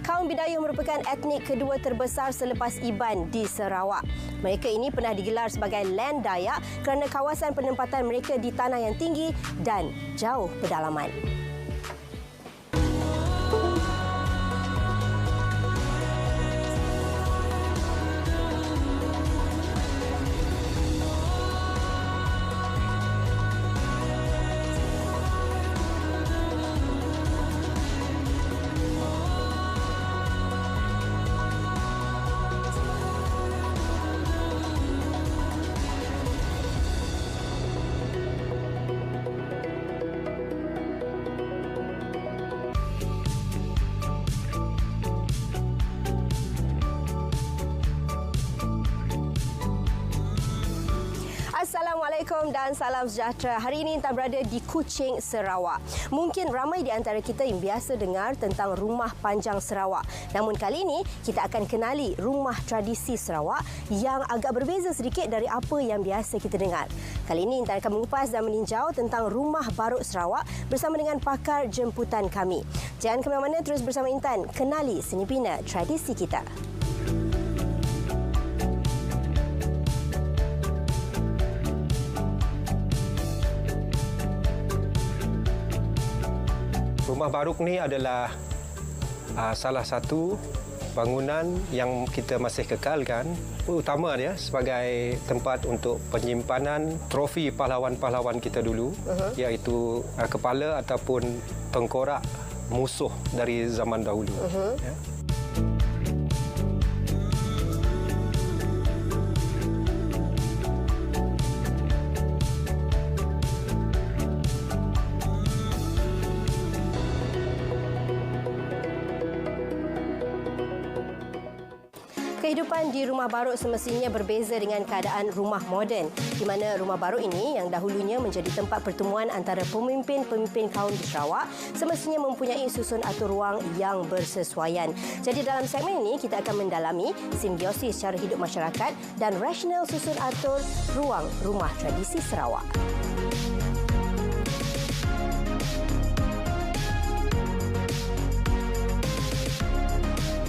Kaum Bidayuh merupakan etnik kedua terbesar selepas Iban di Sarawak. Mereka ini pernah digelar sebagai Land Dayak kerana kawasan penempatan mereka di tanah yang tinggi dan jauh pedalaman. Assalamualaikum dan salam sejahtera. Hari ini Intan berada di Kuching, Sarawak. Mungkin ramai di antara kita yang biasa dengar tentang Rumah Panjang Sarawak. Namun kali ini kita akan kenali rumah tradisi Sarawak yang agak berbeza sedikit dari apa yang biasa kita dengar. Kali ini Intan akan mengupas dan meninjau tentang Rumah Baruk Sarawak bersama dengan pakar jemputan kami. Jangan ke mana-mana, terus bersama Intan kenali seni bina tradisi kita. Rumah Baruk ni adalah salah satu bangunan yang kita masih kekalkan, utama dia sebagai tempat untuk penyimpanan trofi pahlawan-pahlawan kita dulu, iaitu kepala ataupun tengkorak musuh dari zaman dahulu. Ya. Kehidupan di Rumah Baruk semestinya berbeza dengan keadaan rumah moden, di mana Rumah Baruk ini yang dahulunya menjadi tempat pertemuan antara pemimpin-pemimpin kaum di Sarawak semestinya mempunyai susun atur ruang yang bersesuaian. Jadi dalam segmen ini kita akan mendalami simbiosis cara hidup masyarakat dan rasional susun atur ruang rumah tradisi Sarawak.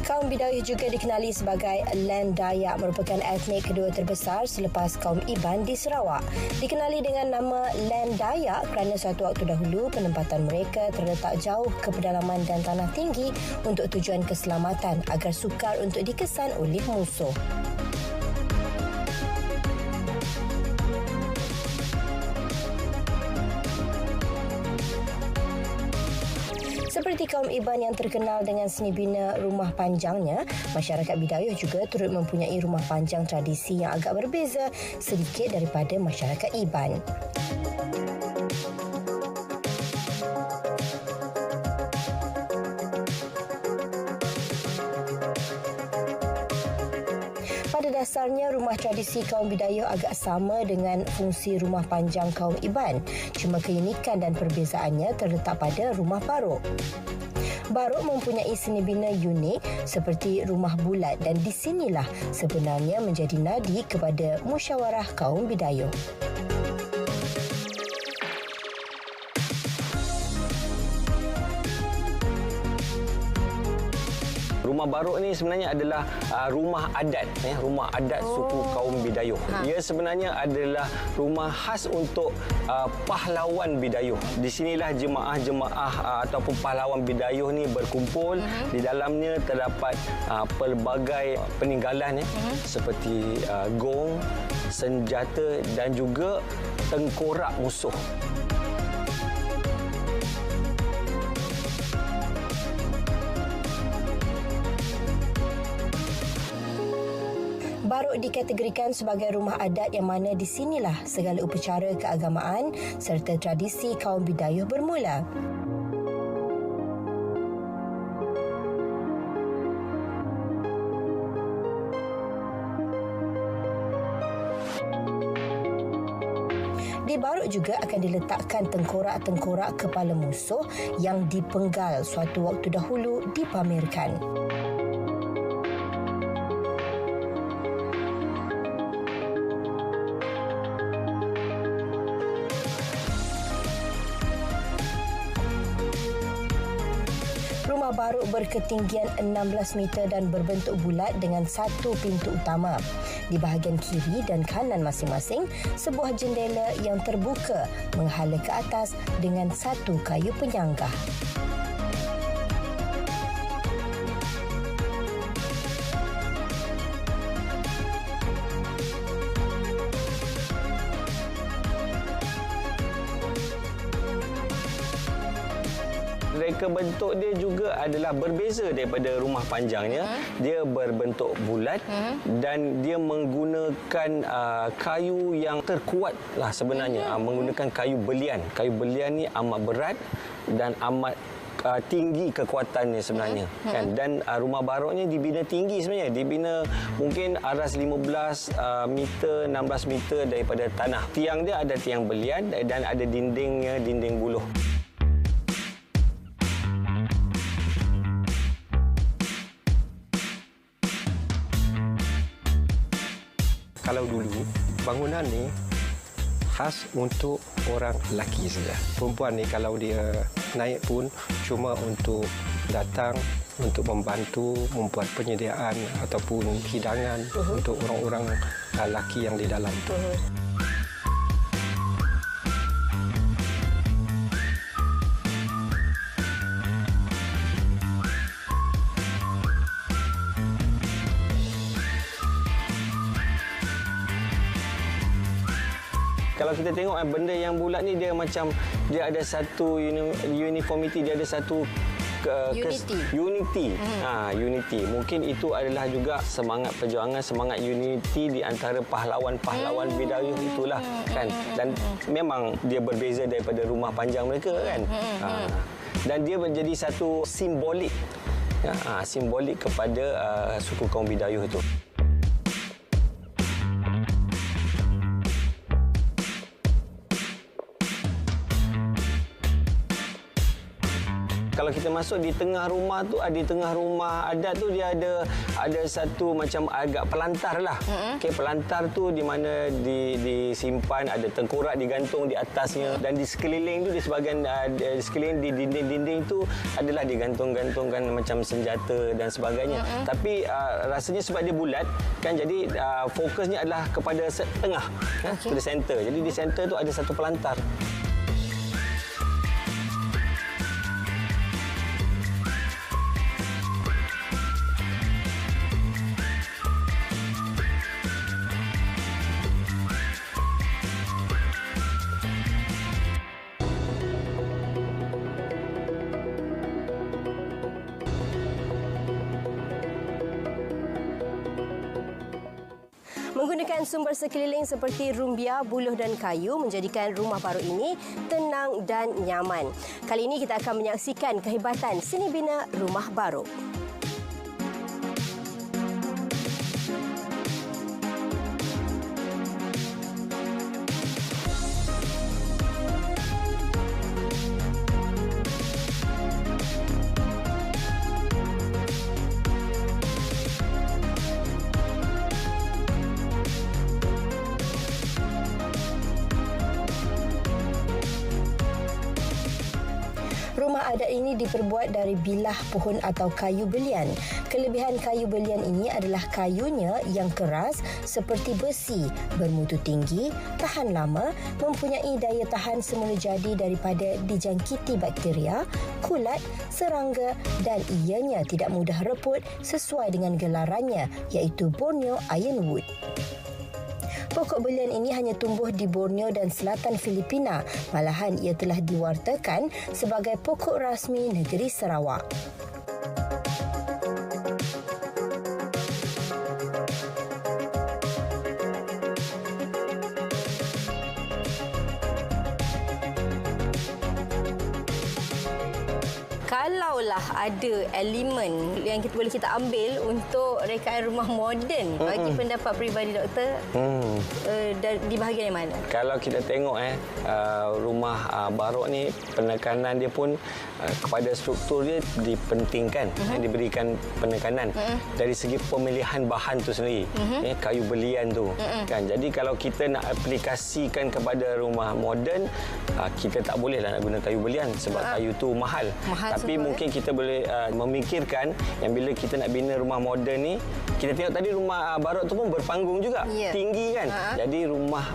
Kaum Bidayuh juga dikenali sebagai Land Dayak, merupakan etnik kedua terbesar selepas kaum Iban di Sarawak. Dikenali dengan nama Land Dayak kerana suatu waktu dahulu penempatan mereka terletak jauh ke pedalaman dan tanah tinggi untuk tujuan keselamatan agar sukar untuk dikesan oleh musuh. Seperti kaum Iban yang terkenal dengan seni bina rumah panjangnya, masyarakat Bidayuh juga turut mempunyai rumah panjang tradisi yang agak berbeza sedikit daripada masyarakat Iban. Pada dasarnya, rumah tradisi kaum Bidayuh agak sama dengan fungsi rumah panjang kaum Iban. Cuma keunikan dan perbezaannya terletak pada Rumah Baruk. Baruk mempunyai seni bina unik seperti rumah bulat dan di sinilah sebenarnya menjadi nadi kepada musyawarah kaum Bidayuh. Rumah Baruk ni sebenarnya adalah rumah adat, rumah adat suku kaum Bidayuh. Ia sebenarnya adalah rumah khas untuk pahlawan Bidayuh. Di sinilah jemaah-jemaah ataupun pahlawan Bidayuh ni berkumpul. Di dalamnya terdapat pelbagai peninggalan seperti gong, senjata dan juga tengkorak musuh. Baruk dikategorikan sebagai rumah adat yang mana di sinilah segala upacara keagamaan serta tradisi kaum Bidayuh bermula. Di Baruk juga akan diletakkan tengkorak-tengkorak kepala musuh yang dipenggal suatu waktu dahulu dipamerkan. Rumah baruk berketinggian 16 meter dan berbentuk bulat dengan satu pintu utama. Di bahagian kiri dan kanan masing-masing, sebuah jendela yang terbuka menghala ke atas dengan satu kayu penyanggah. Reka bentuk dia juga adalah berbeza daripada rumah panjangnya. Dia berbentuk bulat dan dia menggunakan kayu yang terkuat lah sebenarnya. Menggunakan kayu belian. Kayu belian ni amat berat dan amat tinggi kekuatannya sebenarnya. Kan? Dan rumah baroknya dibina tinggi sebenarnya. Dibina mungkin aras 15 meter, 16 meter daripada tanah. Tiang dia ada tiang belian dan ada dindingnya, dinding buluh. Kalau dulu, bangunan ni khas untuk orang lelaki saja. Perempuan ni kalau dia naik pun cuma untuk datang, untuk membantu, membuat penyediaan ataupun hidangan untuk orang-orang lelaki yang di dalam tu. Kalau kita tengok benda yang bulat ni dia macam dia ada satu uniformity, dia ada satu unity. Unity. Mungkin itu adalah juga semangat perjuangan, semangat unity di antara pahlawan-pahlawan Bidayuh itulah kan. Dan memang dia berbeza daripada rumah panjang mereka kan. Dan dia menjadi satu simbolik. Simbolik kepada suku kaum Bidayuh itu. Kalau kita masuk di tengah rumah tu, di tengah rumah adat tu dia ada satu macam agak pelantar lah. Okey, pelantar tu di mana disimpan ada tengkorak digantung di atasnya dan di sekeliling tu di sebahagian di sekeliling di dinding-dinding tu adalah digantung-gantungkan macam senjata dan sebagainya. Tapi rasanya sebab dia bulat kan, jadi fokusnya adalah kepada tengah, to the center. Jadi di center tu ada satu pelantar. Menggunakan sumber sekeliling seperti rumbia, buluh dan kayu menjadikan rumah baruk ini tenang dan nyaman. Kali ini kita akan menyaksikan kehebatan seni bina rumah baruk. Rumah adat ini diperbuat dari bilah pohon atau kayu belian. Kelebihan kayu belian ini adalah kayunya yang keras seperti besi, bermutu tinggi, tahan lama, mempunyai daya tahan semula jadi daripada dijangkiti bakteria, kulat, serangga dan ianya tidak mudah reput sesuai dengan gelarannya iaitu Borneo Ironwood. Pokok belian ini hanya tumbuh di Borneo dan selatan Filipina. Malahan ia telah diwartakan sebagai pokok rasmi negeri Sarawak. Kalaulah ada elemen yang kita ambil untuk rekaan rumah moden, bagi pendapat peribadi doktor, di bahagian yang mana? Kalau kita tengok rumah barok ni, penekanan dia pun kepada struktur dia dipentingkan, diberikan penekanan dari segi pemilihan bahan tu sendiri, kayu belian tu kan. Jadi kalau kita nak aplikasikan kepada rumah moden, kita tak bolehlah nak guna kayu belian sebab kayu tu mahal. Tapi mungkin kita boleh memikirkan yang bila kita nak bina rumah moden ni, kita tengok tadi rumah barok tu pun berpanggung juga, tinggi kan. Jadi rumah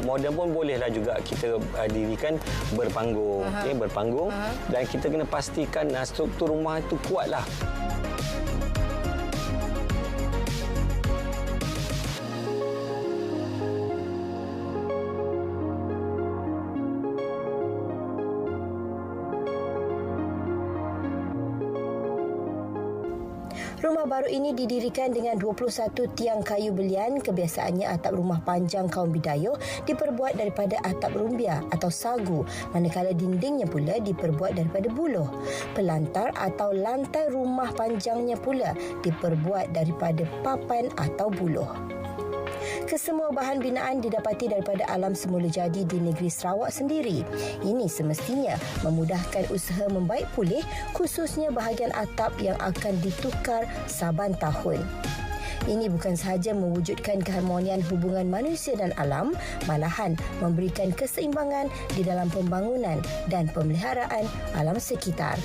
moden pun bolehlah juga kita dirikan berpanggung, berpanggung, dan kita kena pastikan struktur rumah itu kuatlah. Rumah baru ini didirikan dengan 21 tiang kayu belian. Kebiasaannya atap rumah panjang kaum Bidayuh diperbuat daripada atap rumbia atau sagu, manakala dindingnya pula diperbuat daripada buluh. Pelantar atau lantai rumah panjangnya pula diperbuat daripada papan atau buluh. Kesemua bahan binaan didapati daripada alam semula jadi di negeri Sarawak sendiri. Ini semestinya memudahkan usaha membaik pulih, khususnya bahagian atap yang akan ditukar saban tahun. Ini bukan sahaja mewujudkan keharmonian hubungan manusia dan alam, malahan memberikan keseimbangan di dalam pembangunan dan pemeliharaan alam sekitar.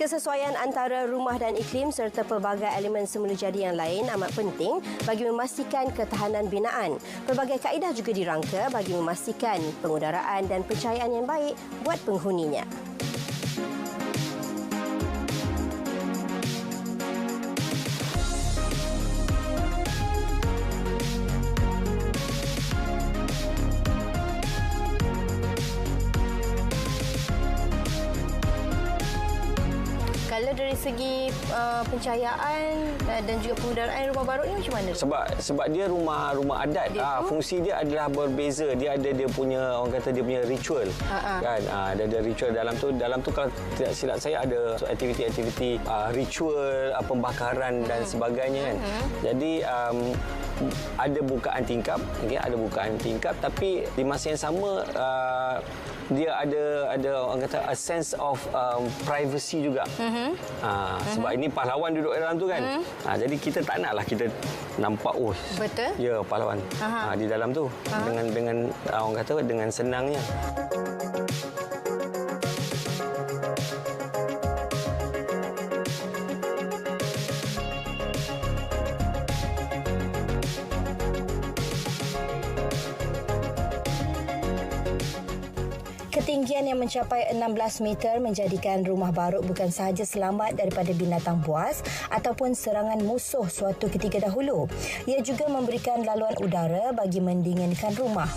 Kesesuaian antara rumah dan iklim serta pelbagai elemen semula jadi yang lain amat penting bagi memastikan ketahanan binaan. Pelbagai kaedah juga dirangka bagi memastikan pengudaraan dan pencahayaan yang baik buat penghuninya. Kalau dari segi pencahayaan dan juga pengudaraan rumah barok ni macam mana? Sebab dia rumah adat. Fungsi dia adalah berbeza. Dia ada dia punya, orang kata dia punya ritual. Kan? Ada ritual dalam tu. Dalam tu kalau tidak silap saya ada aktiviti-aktiviti ritual, pembakaran dan sebagainya kan. Jadi ada bukaan tingkap, ada bukaan tingkap, tapi di masa yang sama dia ada orang kata a sense of privacy juga. Sebab ini pahlawan duduk dalam tu kan. Jadi kita tak naklah kita nampak betul. Ya, pahlawan di dalam tu dengan orang kata dengan senangnya. Ketinggian yang mencapai 16 meter menjadikan rumah barok bukan sahaja selamat daripada binatang buas ataupun serangan musuh suatu ketika dahulu. Ia juga memberikan laluan udara bagi mendinginkan rumah.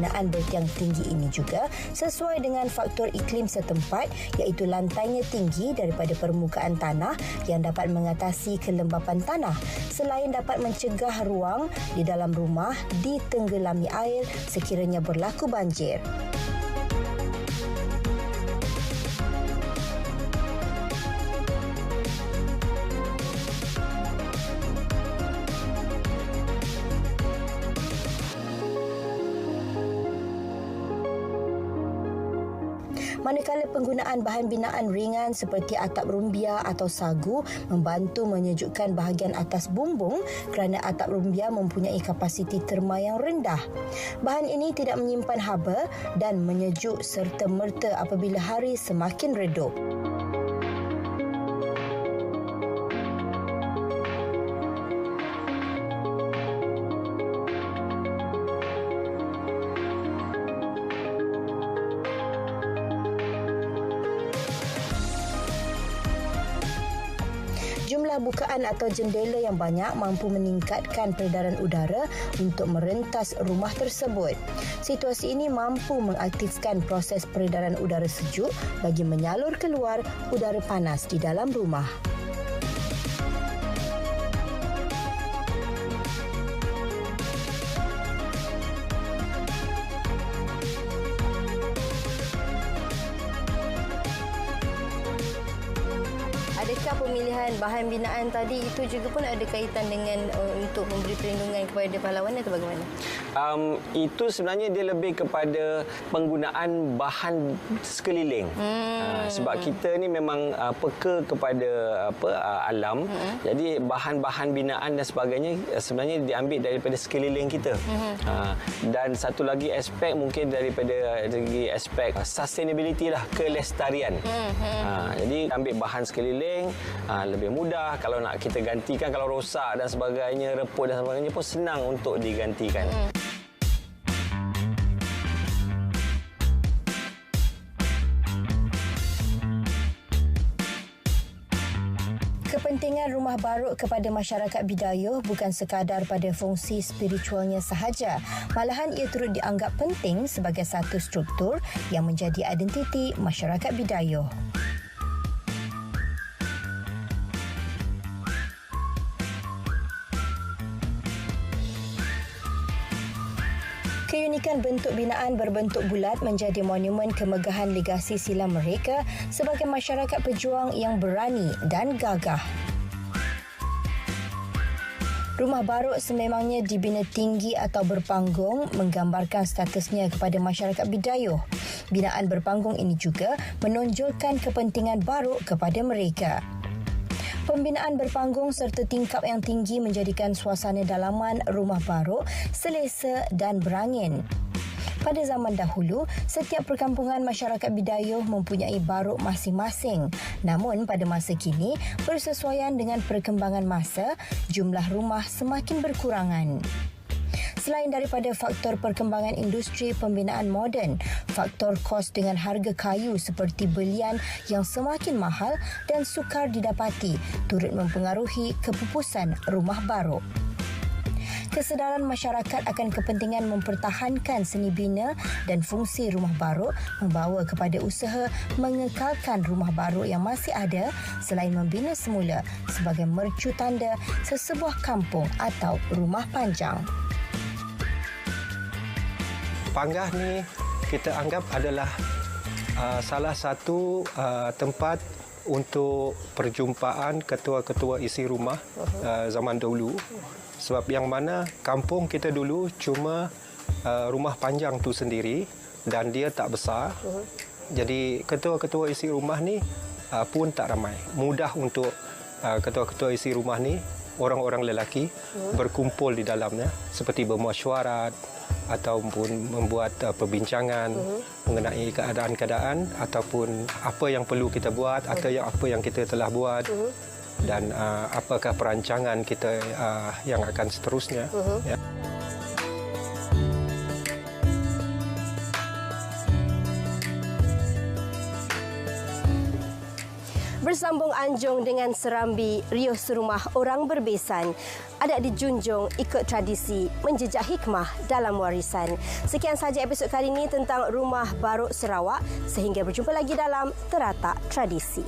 Binaan bertiang tinggi ini juga sesuai dengan faktor iklim setempat, iaitu lantainya tinggi daripada permukaan tanah yang dapat mengatasi kelembapan tanah, selain dapat mencegah ruang di dalam rumah ditenggelami air sekiranya berlaku banjir. Manakala penggunaan bahan binaan ringan seperti atap rumbia atau sagu membantu menyejukkan bahagian atas bumbung kerana atap rumbia mempunyai kapasiti terma yang rendah. Bahan ini tidak menyimpan haba dan menyejuk serta-merta apabila hari semakin redup. Jumlah bukaan atau jendela yang banyak mampu meningkatkan peredaran udara untuk merentas rumah tersebut. Situasi ini mampu mengaktifkan proses peredaran udara sejuk bagi menyalur keluar udara panas di dalam rumah. Adakah pemilihan bahan binaan tadi itu juga pun ada kaitan dengan untuk memberi perlindungan kepada pahlawan atau bagaimana? Itu sebenarnya dia lebih kepada penggunaan bahan sekeliling. Sebab kita ni memang peka kepada alam. Jadi bahan-bahan binaan dan sebagainya sebenarnya diambil daripada sekeliling kita. Dan satu lagi aspek mungkin daripada segi aspek sustainability lah, kelestarian. Jadi ambil bahan sekeliling lebih mudah. Kalau nak kita gantikan, kalau rosak dan sebagainya, reput dan sebagainya pun senang untuk digantikan. Kepentingan rumah barok kepada masyarakat Bidayuh bukan sekadar pada fungsi spiritualnya sahaja, malahan ia turut dianggap penting sebagai satu struktur yang menjadi identiti masyarakat Bidayuh. Keunikan bentuk binaan berbentuk bulat menjadi monumen kemegahan legasi silam mereka sebagai masyarakat pejuang yang berani dan gagah. Rumah barok sememangnya dibina tinggi atau berpanggung menggambarkan statusnya kepada masyarakat Bidayuh. Binaan berpanggung ini juga menonjolkan kepentingan barok kepada mereka. Pembinaan berpanggung serta tingkap yang tinggi menjadikan suasana dalaman rumah barok selesa dan berangin. Pada zaman dahulu, setiap perkampungan masyarakat Bidayuh mempunyai barok masing-masing. Namun pada masa kini, bersesuaian dengan perkembangan masa, jumlah rumah semakin berkurangan. Selain daripada faktor perkembangan industri pembinaan moden, faktor kos dengan harga kayu seperti belian yang semakin mahal dan sukar didapati turut mempengaruhi kepupusan rumah barok. kesedaran masyarakat akan kepentingan mempertahankan seni bina dan fungsi rumah baruk membawa kepada usaha mengekalkan rumah baruk yang masih ada selain membina semula sebagai mercu tanda sesebuah kampung atau rumah panjang. Panggah ni kita anggap adalah salah satu tempat untuk perjumpaan ketua-ketua isi rumah zaman dahulu. Sebab yang mana kampung kita dulu cuma rumah panjang tu sendiri dan dia tak besar. Jadi ketua-ketua isi rumah ni pun tak ramai. Mudah untuk ketua-ketua isi rumah ni, orang-orang lelaki berkumpul di dalamnya seperti bermesyuarat ataupun membuat perbincangan mengenai keadaan-keadaan ataupun apa yang perlu kita buat atau apa yang kita telah buat dan apakah perancangan kita yang akan seterusnya. Ya. Bersambung anjung dengan serambi riuh serumah orang berbesan. Adat dijunjung ikut tradisi, menjejak hikmah dalam warisan. Sekian sahaja episod kali ini tentang Rumah Baruk Sarawak. Sehingga berjumpa lagi dalam Teratak Tradisi.